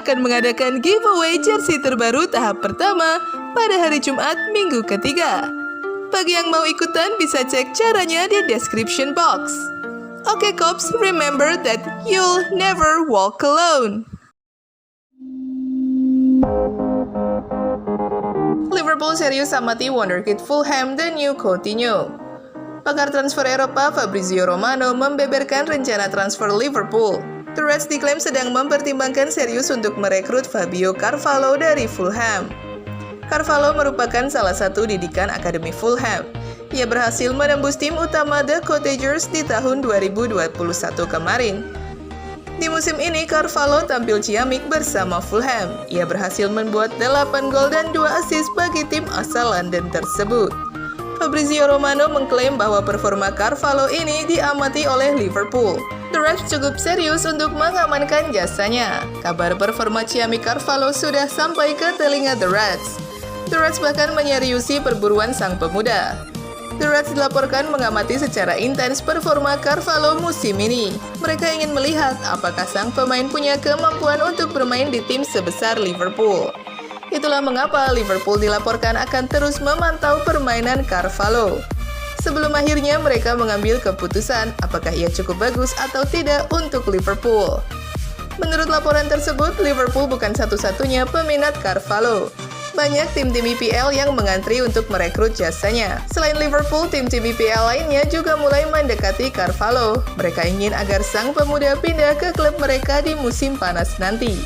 akan mengadakan giveaway jersey terbaru tahap pertama pada hari Jumat minggu ketiga. Bagi yang mau ikutan bisa cek caranya di description box. Oke Cops, remember that you'll never walk alone. Liverpool serius amati wonderkid Fulham dan new Coutinho. Pakar transfer Eropa Fabrizio Romano membeberkan rencana transfer Liverpool. The Reds diklaim sedang mempertimbangkan serius untuk merekrut Fabio Carvalho dari Fulham. Carvalho merupakan salah satu didikan Akademi Fulham. Ia berhasil menembus tim utama The Cottagers di tahun 2021 kemarin. Di musim ini, Carvalho tampil ciamik bersama Fulham. Ia berhasil membuat 8 gol dan 2 assist bagi tim asal London tersebut. Fabrizio Romano mengklaim bahwa performa Carvalho ini diamati oleh Liverpool. The Reds cukup serius untuk mengamankan jasanya. Kabar performa ciamik Carvalho sudah sampai ke telinga The Reds. The Reds bahkan menyeriusi perburuan sang pemuda. The Reds dilaporkan mengamati secara intens performa Carvalho musim ini. Mereka ingin melihat apakah sang pemain punya kemampuan untuk bermain di tim sebesar Liverpool. Itulah mengapa Liverpool dilaporkan akan terus memantau permainan Carvalho. Sebelum akhirnya mereka mengambil keputusan apakah ia cukup bagus atau tidak untuk Liverpool. Menurut laporan tersebut, Liverpool bukan satu-satunya peminat Carvalho. Banyak tim-tim IPL yang mengantri untuk merekrut jasanya. Selain Liverpool, tim-tim IPL lainnya juga mulai mendekati Carvalho. Mereka ingin agar sang pemuda pindah ke klub mereka di musim panas nanti.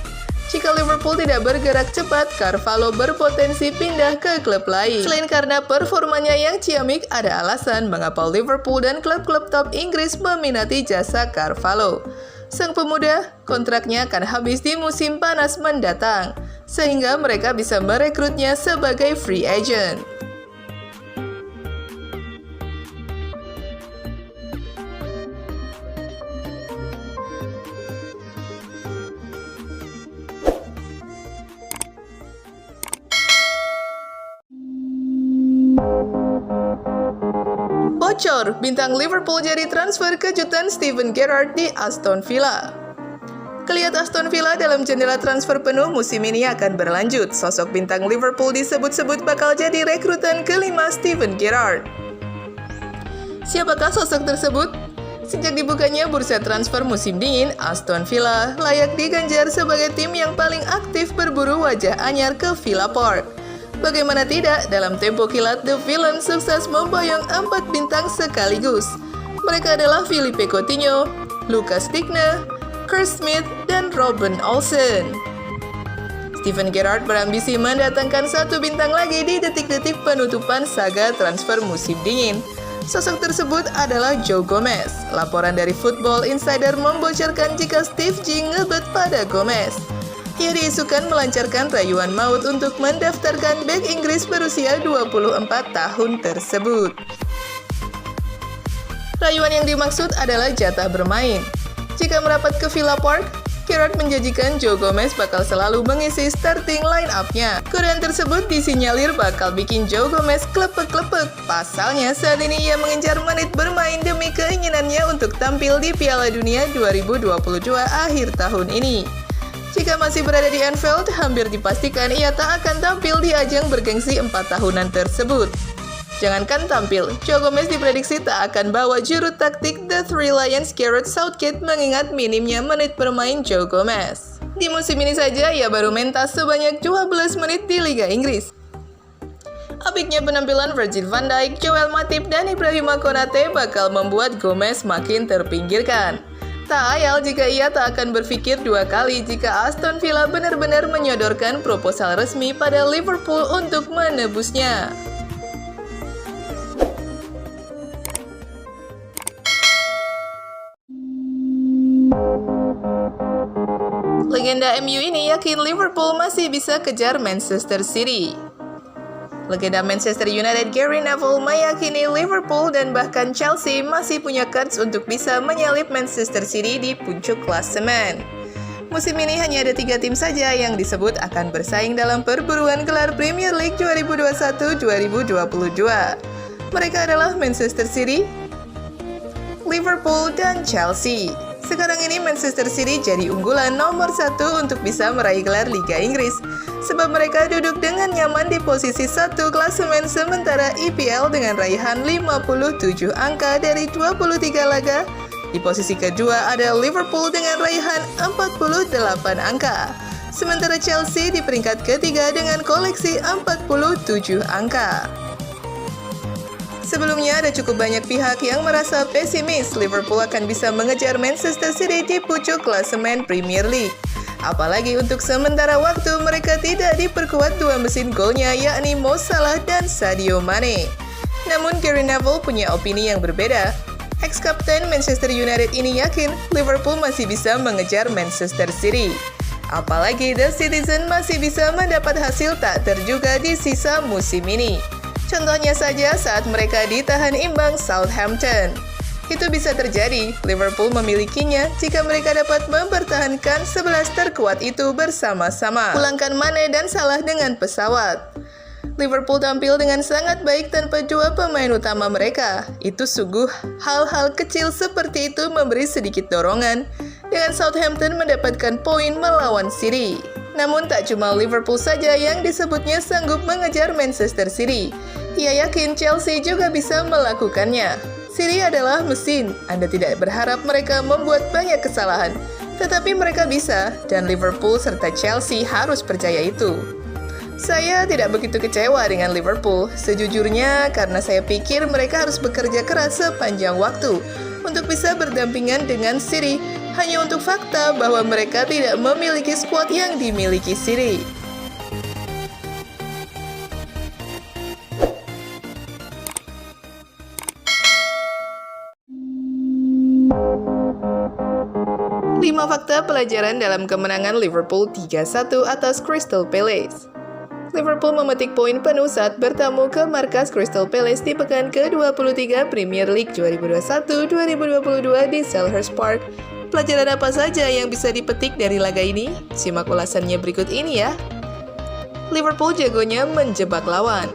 Jika Liverpool tidak bergerak cepat, Carvalho berpotensi pindah ke klub lain. Selain karena performanya yang ciamik, ada alasan mengapa Liverpool dan klub-klub top Inggris meminati jasa Carvalho. Sang pemuda, kontraknya akan habis di musim panas mendatang, sehingga mereka bisa merekrutnya sebagai free agent. Bocor, bintang Liverpool jadi transfer kejutan Steven Gerrard di Aston Villa. Kelihatan Aston Villa dalam jendela transfer penuh musim ini akan berlanjut. Sosok bintang Liverpool disebut-sebut bakal jadi rekrutan kelima Steven Gerrard. Siapakah sosok tersebut? Sejak dibukanya bursa transfer musim dingin, Aston Villa layak diganjar sebagai tim yang paling aktif berburu wajah anyar ke Villa Park. Bagaimana tidak, dalam tempo kilat, The Villain sukses memboyong 4 bintang sekaligus. Mereka adalah Philippe Coutinho, Lucas Digne, Kurt Smith, dan Robin Olsen. Steven Gerrard berambisi mendatangkan 1 bintang lagi di detik-detik penutupan saga transfer musim dingin. Sosok tersebut adalah Joe Gomez. Laporan dari Football Insider membocorkan jika Steve G ngebet pada Gomez. Ia diisukan melancarkan rayuan maut untuk mendaftarkan bek Inggris berusia 24 tahun tersebut. Rayuan yang dimaksud adalah jatah bermain. Jika merapat ke Villa Park, Gerrard menjanjikan Joe Gomez bakal selalu mengisi starting line-up-nya. Korean tersebut disinyalir bakal bikin Joe Gomez klepek-klepek. Pasalnya, saat ini ia mengincar menit bermain demi keinginannya untuk tampil di Piala Dunia 2022 akhir tahun ini. Jika masih berada di Anfield, hampir dipastikan ia tak akan tampil di ajang bergengsi 4 tahunan tersebut. Jangankan tampil, Joe Gomez diprediksi tak akan bawa juru taktik The Three Lions Gareth Southgate mengingat minimnya menit bermain Joe Gomez. Di musim ini saja, ia baru mentas sebanyak 12 menit di Liga Inggris. Apiknya penampilan Virgil van Dijk, Joel Matip, dan Ibrahima Konate bakal membuat Gomez makin terpinggirkan. Tak ayal jika ia tak akan berpikir 2 kali jika Aston Villa benar-benar menyodorkan proposal resmi pada Liverpool untuk menebusnya. Legenda MU ini yakin Liverpool masih bisa kejar Manchester City. Legenda Manchester United Gary Neville meyakini Liverpool dan bahkan Chelsea masih punya kans untuk bisa menyalip Manchester City di puncak klasemen. Musim ini hanya ada 3 tim saja yang disebut akan bersaing dalam perburuan gelar Premier League 2021-2022. Mereka adalah Manchester City, Liverpool, dan Chelsea. Sekarang ini Manchester City jadi unggulan nomor 1 untuk bisa meraih gelar Liga Inggris, sebab mereka duduk dengan nyaman di posisi 1 klasemen sementara EPL dengan raihan 57 angka dari 23 laga. Di posisi kedua ada Liverpool dengan raihan 48 angka, sementara Chelsea di peringkat ketiga dengan koleksi 47 angka. Sebelumnya ada cukup banyak pihak yang merasa pesimis Liverpool akan bisa mengejar Manchester City di pucuk klasemen Premier League. Apalagi untuk sementara waktu mereka tidak diperkuat dua mesin golnya yakni Mo Salah dan Sadio Mane. Namun Gary Neville punya opini yang berbeda. Ex-kapten Manchester United ini yakin Liverpool masih bisa mengejar Manchester City. Apalagi The Citizen masih bisa mendapat hasil tak terduga di sisa musim ini. Contohnya saja saat mereka ditahan imbang Southampton. Itu bisa terjadi, Liverpool memilikinya jika mereka dapat mempertahankan 11 terkuat itu bersama-sama. Pulangkan Mane dan Salah dengan pesawat. Liverpool tampil dengan sangat baik tanpa dua pemain utama mereka. Itu sungguh hal-hal kecil seperti itu memberi sedikit dorongan dengan Southampton mendapatkan poin melawan City. Namun tak cuma Liverpool saja yang disebutnya sanggup mengejar Manchester City. Ia yakin Chelsea juga bisa melakukannya. City adalah mesin, Anda tidak berharap mereka membuat banyak kesalahan. Tetapi mereka bisa, dan Liverpool serta Chelsea harus percaya itu. Saya tidak begitu kecewa dengan Liverpool, sejujurnya karena saya pikir mereka harus bekerja keras sepanjang waktu untuk bisa berdampingan dengan City, hanya untuk fakta bahwa mereka tidak memiliki skuad yang dimiliki City. Lima fakta pelajaran dalam kemenangan Liverpool 3-1 atas Crystal Palace. Liverpool memetik poin penuh saat bertamu ke markas Crystal Palace di pekan ke-23 Premier League 2021-2022 di Selhurst Park. Pelajaran apa saja yang bisa dipetik dari laga ini? Simak ulasannya berikut ini ya. Liverpool jagonya menjebak lawan.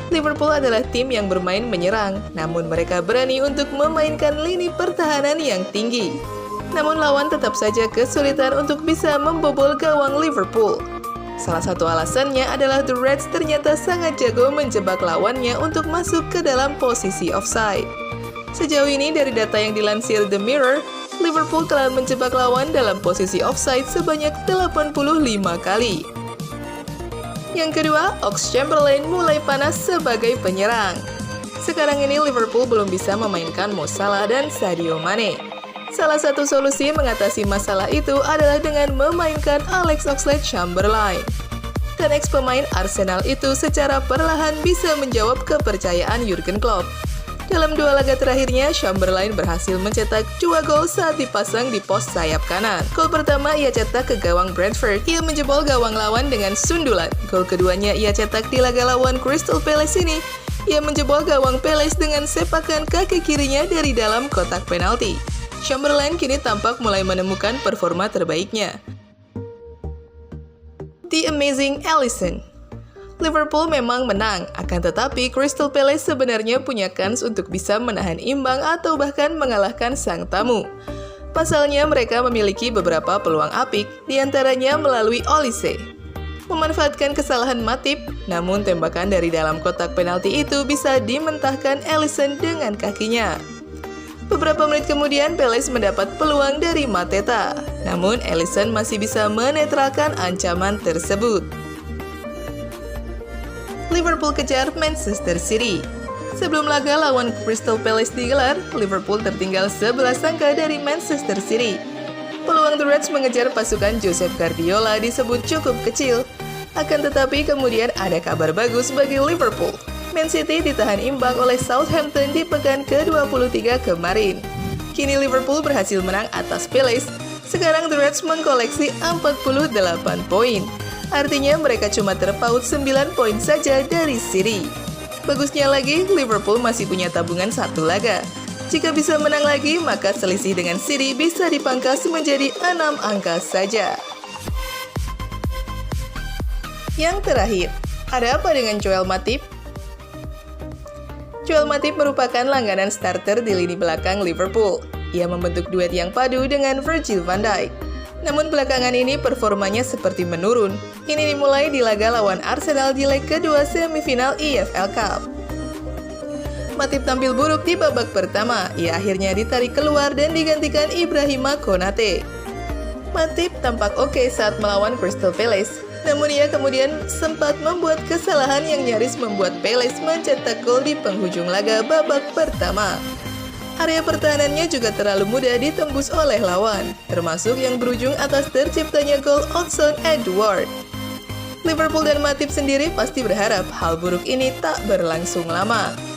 Liverpool adalah tim yang bermain menyerang, namun mereka berani untuk memainkan lini pertahanan yang tinggi. Namun lawan tetap saja kesulitan untuk bisa membobol gawang Liverpool. Salah satu alasannya adalah The Reds ternyata sangat jago menjebak lawannya untuk masuk ke dalam posisi offside. Sejauh ini dari data yang dilansir The Mirror, Liverpool telah menjebak lawan dalam posisi offside sebanyak 85 kali. Yang kedua, Oxlade-Chamberlain mulai panas sebagai penyerang. Sekarang ini Liverpool belum bisa memainkan Mo Salah dan Sadio Mane. Salah satu solusi mengatasi masalah itu adalah dengan memainkan Alex Oxlade-Chamberlain. Dan ex-pemain Arsenal itu secara perlahan bisa menjawab kepercayaan Jurgen Klopp. Dalam dua laga terakhirnya, Chamberlain berhasil mencetak 2 gol saat dipasang di pos sayap kanan. Gol pertama ia cetak ke gawang Brentford. Ia menjebol gawang lawan dengan sundulan. Gol keduanya ia cetak di laga lawan Crystal Palace ini. Ia menjebol gawang Palace dengan sepakan kaki kirinya dari dalam kotak penalti. Chamberlain kini tampak mulai menemukan performa terbaiknya. The Amazing Alisson. Liverpool memang menang, akan tetapi Crystal Palace sebenarnya punya kans untuk bisa menahan imbang atau bahkan mengalahkan sang tamu. Pasalnya mereka memiliki beberapa peluang apik, diantaranya melalui Olise. Memanfaatkan kesalahan Matip, namun tembakan dari dalam kotak penalti itu bisa dimentahkan Alisson dengan kakinya. Beberapa menit kemudian Palace mendapat peluang dari Mateta, namun Alisson masih bisa menetralkan ancaman tersebut. Liverpool kejar Manchester City. Sebelum laga lawan Crystal Palace digelar, Liverpool tertinggal 11 angka dari Manchester City. Peluang The Reds mengejar pasukan Josep Guardiola disebut cukup kecil. Akan tetapi kemudian ada kabar bagus bagi Liverpool. Man City ditahan imbang oleh Southampton di pekan ke-23 kemarin. Kini Liverpool berhasil menang atas Palace. Sekarang The Reds mengkoleksi 48 poin. Artinya mereka cuma terpaut 9 poin saja dari City. Bagusnya lagi, Liverpool masih punya tabungan 1 laga. Jika bisa menang lagi, maka selisih dengan City bisa dipangkas menjadi 6 angka saja. Yang terakhir, ada apa dengan Joel Matip? Joel Matip merupakan langganan starter di lini belakang Liverpool. Ia membentuk duet yang padu dengan Virgil van Dijk. Namun belakangan ini performanya seperti menurun. Ini dimulai di laga lawan Arsenal di leg kedua semifinal EFL Cup. Matip tampil buruk di babak pertama. Ia akhirnya ditarik keluar dan digantikan Ibrahima Konate. Matip tampak oke saat melawan Crystal Palace. Namun ia kemudian sempat membuat kesalahan yang nyaris membuat Palace mencetak gol di penghujung laga babak pertama. Area pertahanannya juga terlalu mudah ditembus oleh lawan, termasuk yang berujung atas terciptanya gol Odsonne Edouard. Liverpool dan Matip sendiri pasti berharap hal buruk ini tak berlangsung lama.